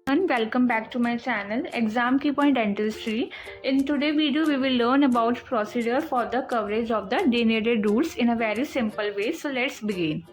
And welcome back to my channel Exam Key Point Dentistry. In today's video we will learn about procedure for the coverage of the denuded roots in a very simple way. So let's begin.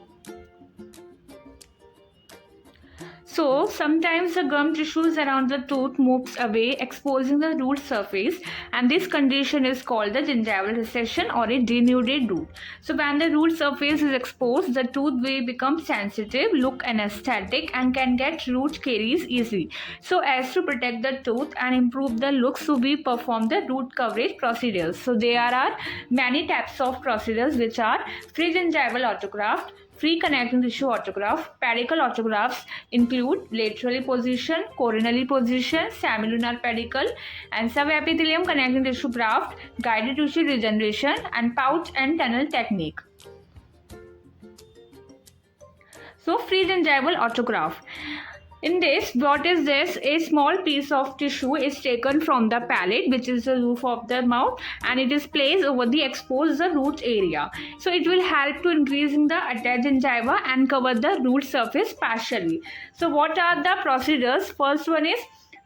So sometimes the gum tissues around the tooth moves away, exposing the root surface, and this condition is called the gingival recession or a denuded root. So when the root surface is exposed, the tooth will become sensitive, look anesthetic, and can get root caries easily. So as to protect the tooth and improve the look, so we perform the root coverage procedures. So there are many types of procedures which are free gingival autograft, free connecting tissue autograft. Pedicle autografts include laterally position, coronally position, semilunar pedicle, and subepithelium connecting tissue graft, guided tissue regeneration, and pouch and tunnel technique. So free gingival autograft. In this, what is this? A small piece of tissue is taken from the palate, which is the roof of the mouth, and it is placed over the exposed root area. So it will help to increasing the attached gingiva and cover the root surface partially. So what are the procedures? First one is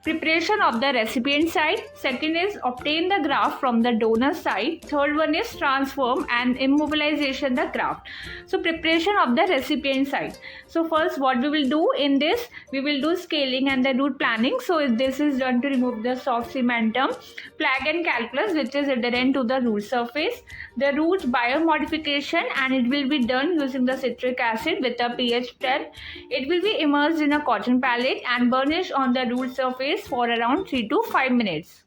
preparation of the recipient side. Second is obtain the graft from the donor side. Third one is transform and immobilization the graft. So preparation of the recipient side. So first what we will do in this, we will do scaling and the root planning. So this is done to remove the soft cementum, plaque and calculus which is adherent to the root surface, the root biomodification, and it will be done using the citric acid with a pH 10. It will be immersed in a cotton pallet and burnished on the root surface for around 3 to 5 minutes.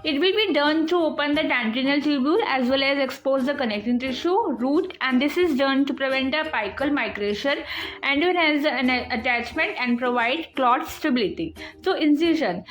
It will be done to open the dentinal tubule as well as expose the connecting tissue, root, and this is done to prevent the apical migration and enhance the attachment and provide clot stability. So incision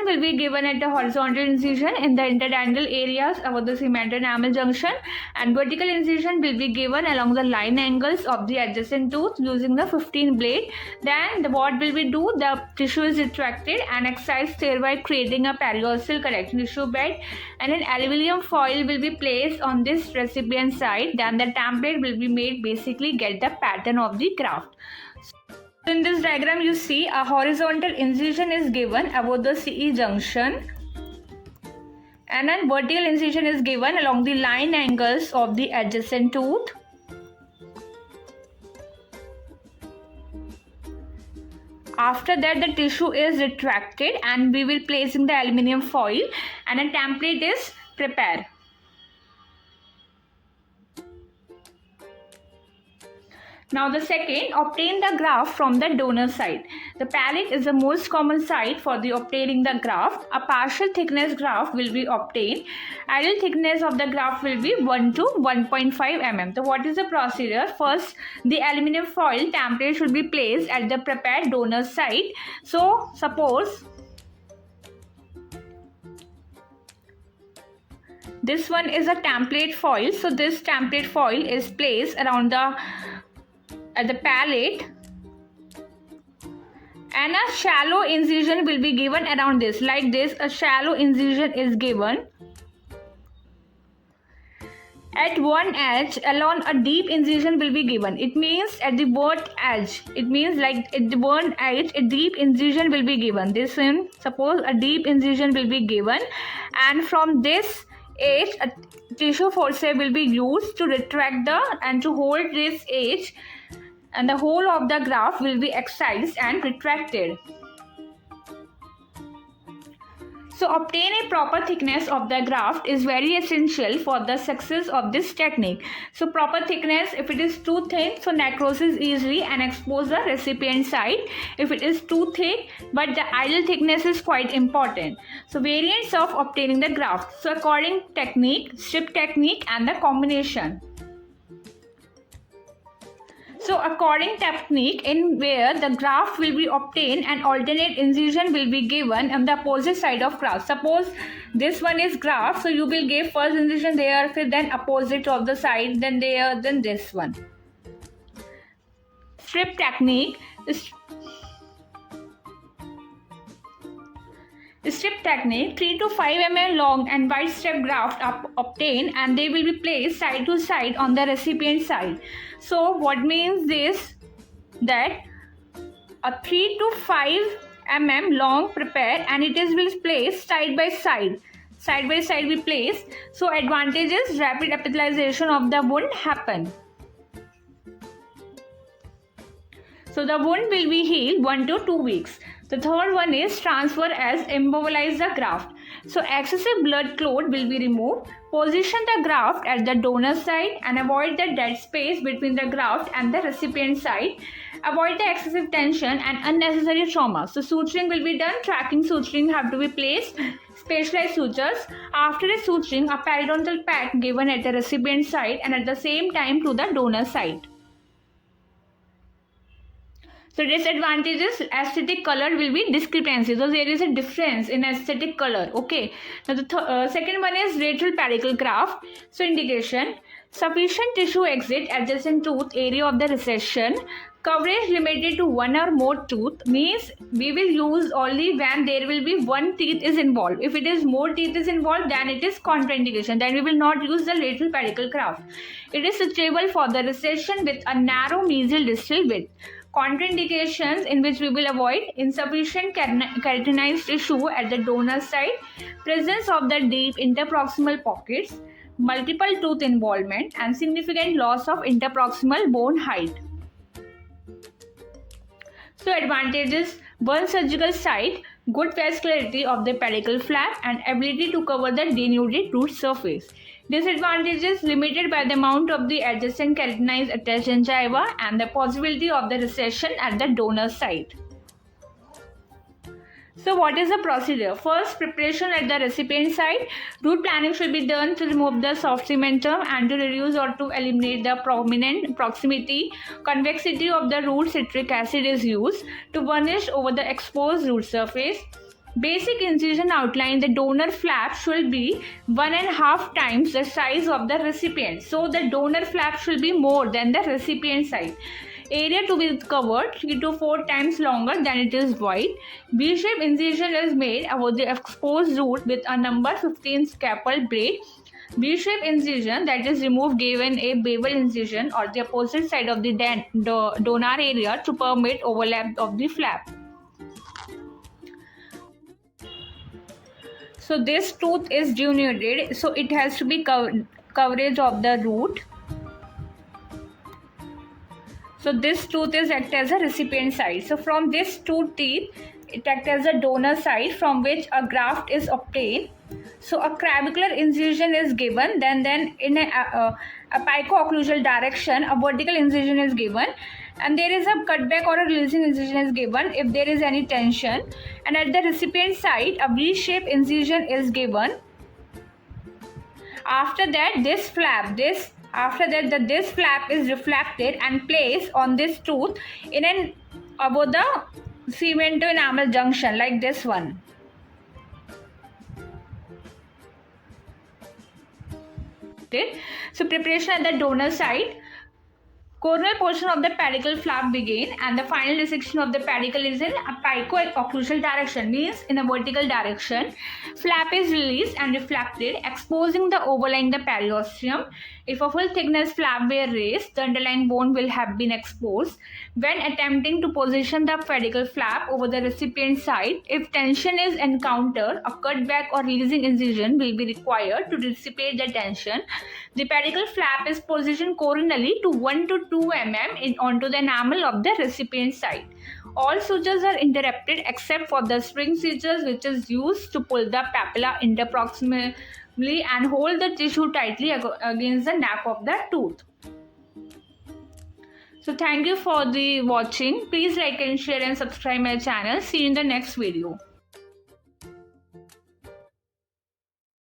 will be given at the horizontal incision in the interdental areas above the cement enamel junction, and vertical incision will be given along the line angles of the adjacent tooth using the 15 blade. Then what will we do? The tissue is retracted and excised, thereby creating a periodontal connecting tissue bed, and an aluminum foil will be placed on this recipient side. Then the template will be made, basically get the pattern of the graft. So in this diagram you see a horizontal incision is given above the CE junction, and a vertical incision is given along the line angles of the adjacent tooth. After that the tissue is retracted and we will place in the aluminium foil and a template is prepared. Now the second, obtain the graft from the donor side. The palate is the most common site for the obtaining the graft. A partial thickness graft will be obtained. Ideal thickness of the graft will be 1 to 1.5 mm. So what is the procedure? First, the aluminum foil template should be placed at the prepared donor side. So suppose this one is a template foil. So this template foil is placed around at the palate, and a shallow incision will be given around this. Like this, a shallow incision is given at one edge. Along a deep incision will be given. It means at the burnt edge. It means like at the burnt edge, a deep incision will be given. This one, suppose a deep incision will be given, and from this edge a tissue forceps will be used to retract and to hold this edge, and the whole of the graft will be excised and retracted. So obtain a proper thickness of the graft is very essential for the success of this technique. So proper thickness, if it is too thin, so necrosis easily and expose the recipient side. If it is too thick, but the ideal thickness is quite important. So variants of obtaining the graft. So according technique, strip technique, and the combination. So according technique, in where the graft will be obtained, an alternate incision will be given on the opposite side of graft. Suppose this one is graft, so you will give first incision there, then opposite of the side, then there, then this one. Strip technique. Strip technique, 3 to 5 mm long and wide strip graft are obtained, and they will be placed side to side on the recipient side. So what means this? That a 3 to 5 mm long prepare, and it is will placed side by side. Side by side we place. So advantage is rapid epithelialization of the wound happen. So the wound will be healed 1 to 2 weeks. The third one is transfer as immobilize the graft. So excessive blood clot will be removed. Position the graft at the donor side and avoid the dead space between the graft and the recipient side. Avoid the excessive tension and unnecessary trauma. So suturing will be done. Tracking suturing have to be placed. Specialized sutures. After a suturing, a periodontal pack given at the recipient side and at the same time to the donor side. So disadvantages, aesthetic color will be discrepancy. So there is a difference in aesthetic color. Okay. Now the second one is lateral pedicle graft. So indication, sufficient tissue exit adjacent tooth area of the recession. Coverage limited to one or more tooth means we will use only when there will be one teeth is involved. If it is more teeth is involved, then it is contraindication. Then we will not use the lateral pedicle graft. It is suitable for the recession with a narrow mesial distal width. Contraindications in which we will avoid insufficient keratinized tissue at the donor side, presence of the deep interproximal pockets, multiple tooth involvement, and significant loss of interproximal bone height. So advantages, one surgical site, good vascularity of the pedicle flap and ability to cover the denuded root surface. Disadvantages, limited by the amount of the adjacent keratinized attached gingiva and the possibility of the recession at the donor site. So what is the procedure? First, preparation at the recipient side. Root planning should be done to remove the soft cementum and to reduce or to eliminate the prominent proximity. Convexity of the root citric acid is used to varnish over the exposed root surface. Basic incision outline, the donor flap should be 1.5 times the size of the recipient. So the donor flap should be more than the recipient side. Area to be covered 3 to 4 times longer than it is wide. V-shaped incision is made above the exposed root with a number 15 scalpel blade. V-shaped incision, that is removed given a bevel incision or the opposite side of the donor area to permit overlap of the flap. So this tooth is denuded, so it has to be coverage of the root. So this tooth is act as a recipient side. So from this two teeth, it acts as a donor side from which a graft is obtained. So a clavicular incision is given, then in a apico-occlusal direction, a vertical incision is given, and there is a cutback or a releasing incision is given if there is any tension. And at the recipient side, a V-shaped incision is given. After that, this flap is reflected and placed on this tooth in an above the cemento-enamel junction like this one. So preparation at the donor side. Coronal portion of the pedicle flap begin and the final dissection of the pedicle is in apico-occlusal direction, means in a vertical direction. Flap is released and reflected, exposing the overlying the periosteum. If a full thickness flap were raised, the underlying bone will have been exposed. When attempting to position the pedicle flap over the recipient side, if tension is encountered, a cutback or releasing incision will be required to dissipate the tension. The pedicle flap is positioned coronally to 1 to 2 mm onto the enamel of the recipient side. All sutures are interrupted except for the spring sutures, which is used to pull the papilla interproximally and hold the tissue tightly against the nape of the tooth. So thank you for the watching. Please like and share and subscribe my channel. See you in the next video.